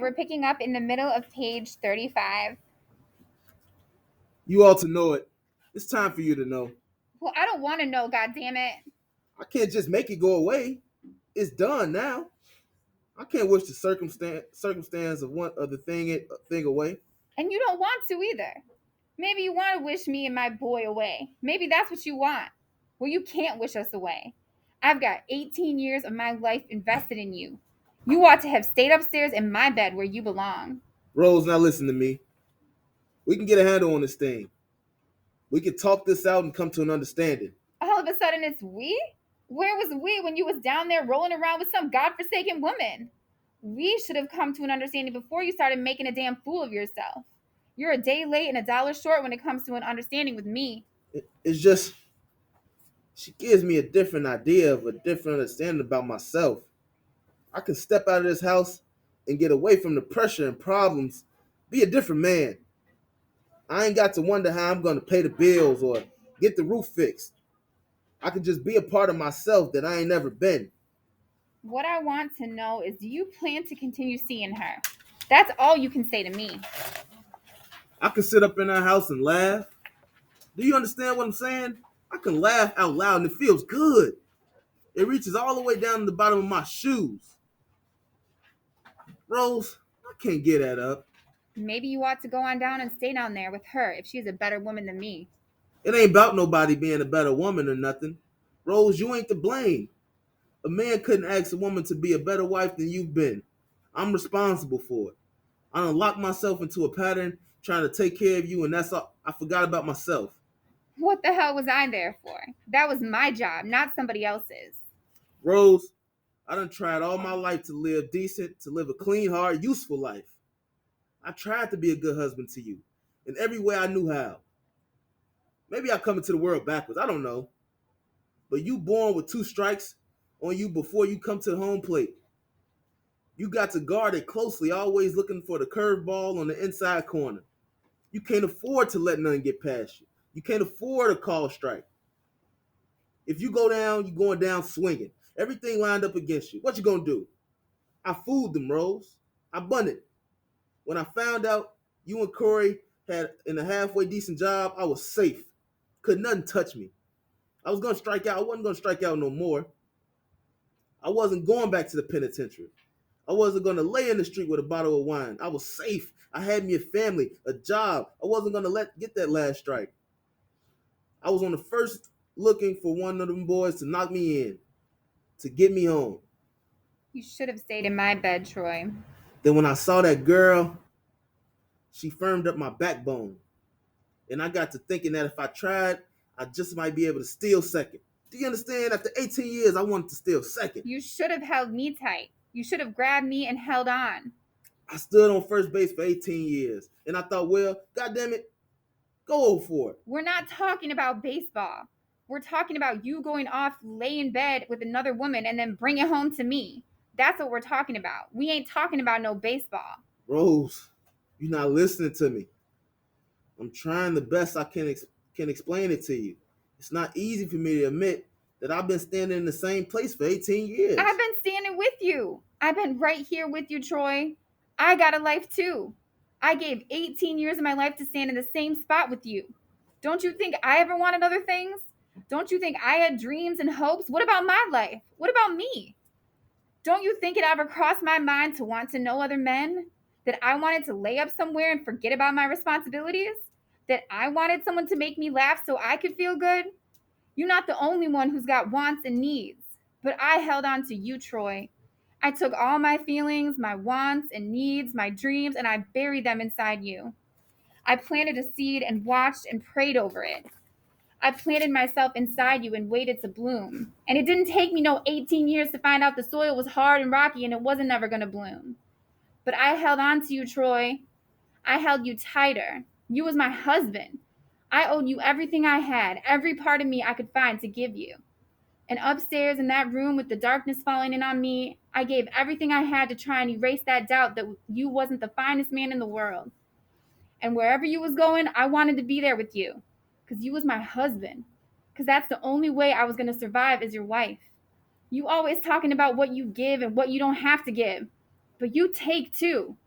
We're picking up in the middle of page 35. You ought to know it. It's time for you to know. Well, I don't want to know, God damn it. I can't just make it go away. It's done now. I can't wish the circumstance of one of the thing away. And you don't want to either. Maybe you want to wish me and my boy away. Maybe that's what you want. Well, you can't wish us away. I've got 18 years of my life invested in you. You ought to have stayed upstairs in my bed where you belong. Rose, now listen to me. We can get a handle on this thing. We can talk this out and come to an understanding. All of a sudden it's we? Where was we when you was down there rolling around with some godforsaken woman? We should have come to an understanding before you started making a damn fool of yourself. You're a day late and a dollar short when it comes to an understanding with me. It's just she gives me a different idea of a different understanding about myself. I can step out of this house and get away from the pressure and problems, be a different man. I ain't got to wonder how I'm going to pay the bills or get the roof fixed. I can just be a part of myself that I ain't never been. What I want to know is, do you plan to continue seeing her? That's all you can say to me. I can sit up in our house and laugh. Do you understand what I'm saying? I can laugh out loud and it feels good. It reaches all the way down to the bottom of my shoes. Rose, I can't get that up. Maybe you ought to go on down and stay down there with her if she's a better woman than me. It ain't about nobody being a better woman or nothing. Rose, you ain't to blame. A man couldn't ask a woman to be a better wife than you've been. I'm responsible for it. I unlocked myself into a pattern trying to take care of you, and that's all. I forgot about myself. What the hell was I there for? That was my job, not somebody else's. Rose, I done tried all my life to live decent, to live a clean, hard, useful life. I tried to be a good husband to you in every way I knew how. Maybe I come into the world backwards, I don't know. But you born with two strikes on you before you come to the home plate. You got to guard it closely, always looking for the curved ball on the inside corner. You can't afford to let nothing get past you. You can't afford a call strike. If you go down, you're going down swinging. Everything lined up against you. What you gonna do? I fooled them, Rose. I bunted. When I found out you and Corey had in a halfway decent job, I was safe. Could nothing touch me. I was gonna strike out. I wasn't gonna strike out no more. I wasn't going back to the penitentiary. I wasn't gonna lay in the street with a bottle of wine. I was safe. I had me a family, a job. I wasn't gonna get that last strike. I was on the first looking for one of them boys to knock me in, to get me home. You should have stayed in my bed, Troy. Then when I saw that girl, she firmed up my backbone. And I got to thinking that if I tried, I just might be able to steal second. Do you understand? After 18 years, I wanted to steal second. You should have held me tight. You should have grabbed me and held on. I stood on first base for 18 years. And I thought, well, goddamn it, go for it. We're not talking about baseball. We're talking about you going off, lay in bed with another woman, and then bring it home to me. That's what we're talking about. We ain't talking about no baseball. Rose, you're not listening to me. I'm trying the best I can explain it to you. It's not easy for me to admit that I've been standing in the same place for 18 years. I've been standing with you. I've been right here with you, Troy. I got a life too. I gave 18 years of my life to stand in the same spot with you. Don't you think I ever wanted other things? Don't you think I had dreams and hopes? What about my life? What about me? Don't you think it ever crossed my mind to want to know other men? That I wanted to lay up somewhere and forget about my responsibilities? That I wanted someone to make me laugh so I could feel good? You're not the only one who's got wants and needs. But I held on to you, Troy. I took all my feelings, my wants and needs, my dreams, and I buried them inside you. I planted a seed and watched and prayed over it. I planted myself inside you and waited to bloom. And it didn't take me no 18 years to find out the soil was hard and rocky and it wasn't never going to bloom. But I held on to you, Troy. I held you tighter. You was my husband. I owed you everything I had, every part of me I could find to give you. And upstairs in that room with the darkness falling in on me, I gave everything I had to try and erase that doubt that you wasn't the finest man in the world. And wherever you was going, I wanted to be there with you. Because you was my husband. Because that's the only way I was going to survive as your wife. You always talking about what you give and what you don't have to give. But you take too.